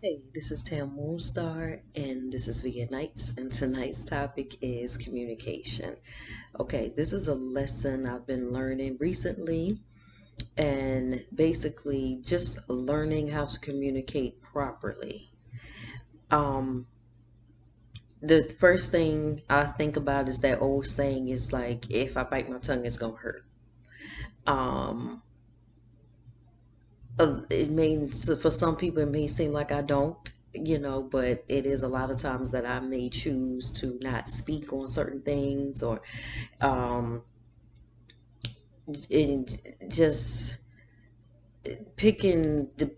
Hey, this is Tam Moonstar, and this is Via Nights, and tonight's topic is communication. Okay, this is a lesson I've been learning recently, and basically just learning how to communicate properly. Um, the first thing I think about is that old saying is like, if I bite my tongue, it's gonna hurt. Um, it means for some people it may seem like I don't, but it is a lot of times that I may choose to not speak on certain things or um just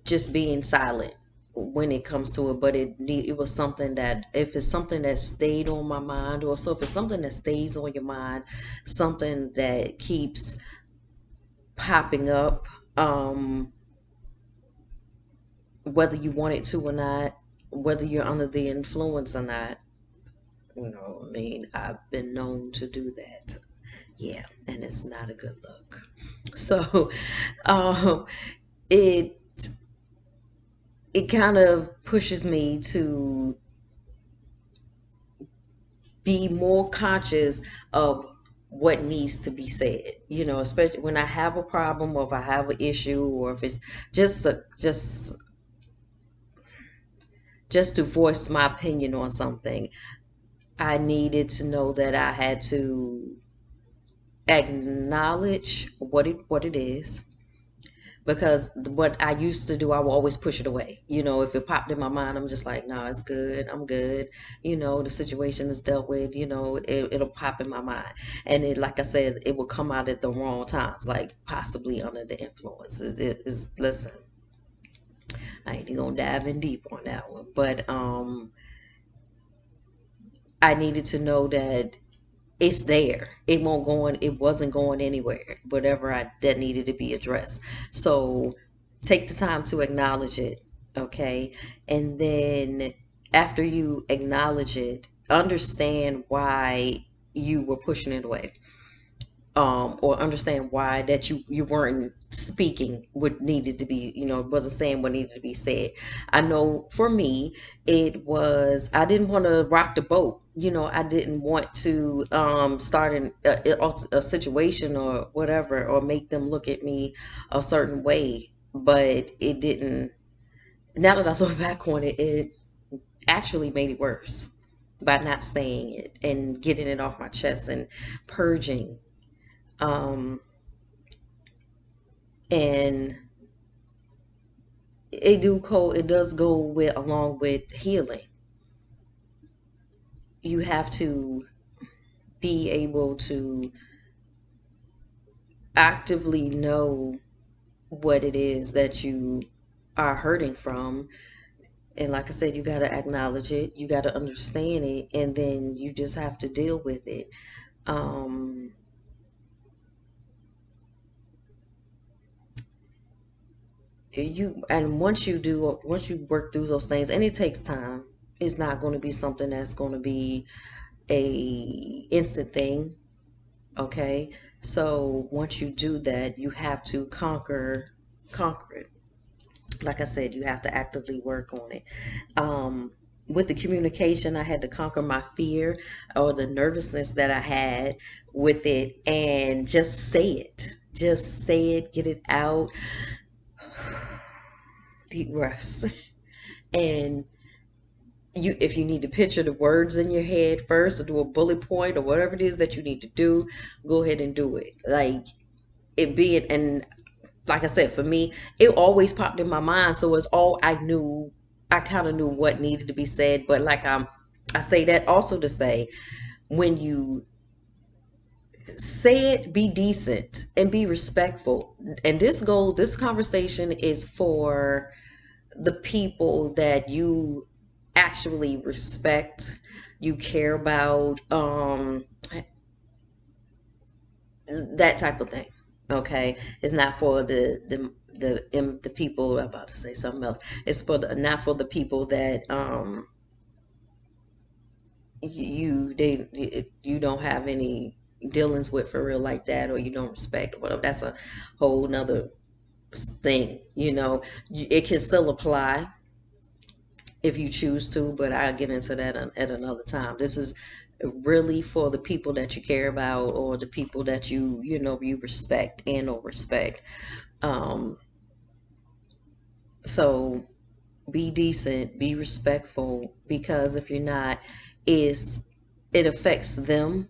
just being silent when it comes to it. But it was something that, if it's something that stayed on my mind, or so if it's something that stays on your mind, something that keeps popping up, um whether you want it to or not, whether you're under the influence or not. I mean, I've been known to do that. Yeah, and it's not a good look. So, um, it it kind of pushes me to be more conscious of what needs to be said. Especially when I have a problem, or if I have an issue, or if it's just to voice my opinion on something. I needed to know that I had to acknowledge what it is, because what I used to do, I will always push it away. If it popped in my mind, I'm just like, nah, it's good, I'm good. The situation is dealt with. It'll pop in my mind, and like I said, it will come out at the wrong times, like possibly under the influence. It is, listen, I ain't gonna dive in deep on that one, but I needed to know that it's there. It wasn't going anywhere. Whatever that needed to be addressed. So take the time to acknowledge it, okay? And then after you acknowledge it, understand why you were pushing it away, or understand why that you weren't speaking what needed to be, wasn't saying what needed to be said. I know for me, it was, I didn't want to rock the boat. I didn't want to start a situation or whatever, or make them look at me a certain way. But it didn't. Now that I look back on it, it actually made it worse by not saying it and getting it off my chest and purging. Um, and it does go with along with healing. You have to be able to actively know what it is that you are hurting from, and like I said, you got to acknowledge it, you got to understand it, and then you just have to deal with it. um once you work through those things, and it takes time. It's not going to be something that's going to be a instant thing. Okay, so once you do that, you have to conquer it. Like I said, you have to actively work on it. With the communication, I had to conquer my fear, or the nervousness that I had with it, and just say it. Just say it, get it out. Deep breaths. And if you need to picture the words in your head first, or do a bullet point, or whatever it is that you need to do, go ahead and do it. Like, it being, and like I said, for me, it always popped in my mind. So it's all I knew. I kind of knew what needed to be said. But like, I say that also to say, when you say it, be decent and be respectful. And this conversation is for the people that you actually respect, you care about, that type of thing. Okay, it's not for the people. I'm about to say something else. It's for not for the people that you don't have any dealings with for real like that, or you don't respect or whatever. That's a whole nother thing. It can still apply. if you choose to, but I'll get into that at another time. This is really for the people that you care about, or the people that you respect and or respect. Um, so be decent, be respectful, because if you're not, is it affects them,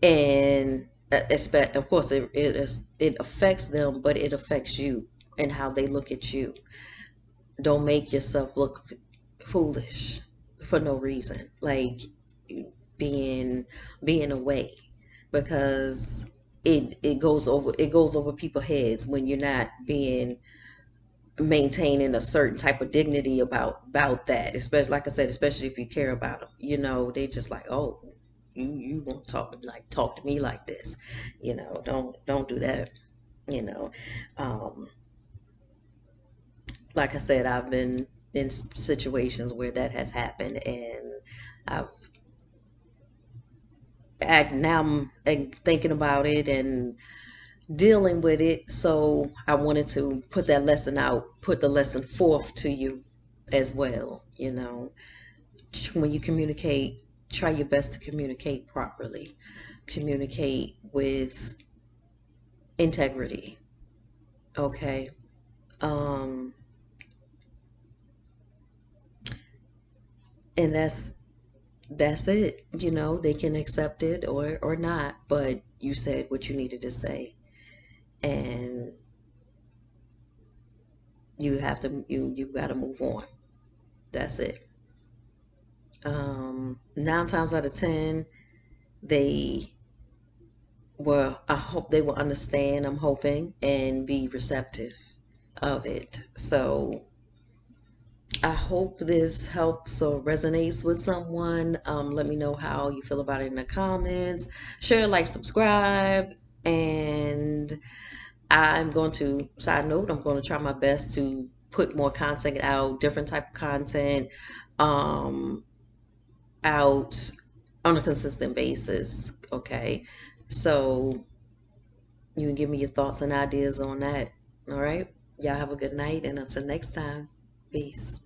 and expect, of course, it affects them, but it affects you and how they look at you. Don't make yourself look foolish for no reason, like being being away, because it goes over people's heads when you're not being maintaining a certain type of dignity about that, especially, like I said, especially if you care about them. They just like, oh, you won't talk to me like this. Don't do that. you know um like I said, I've been in situations where that has happened, and I've now I'm thinking about it and dealing with it. So I wanted to put the lesson forth to you as well. When you communicate, try your best to communicate properly, communicate with integrity. Okay. um and that's it. They can accept it or not, but you said what you needed to say, and you got to move on. That's it. 9 times out of 10, they I hope they will understand, I'm hoping, and be receptive of it. So I hope this helps or resonates with someone. Let me know how you feel about it in the comments. Share, like, subscribe, and I'm going to, side note, I'm going to try my best to put more content out, different type of content um, out on a consistent basis. Okay. So you can give me your thoughts and ideas on that. All right. Y'all have a good night, and until next time, peace.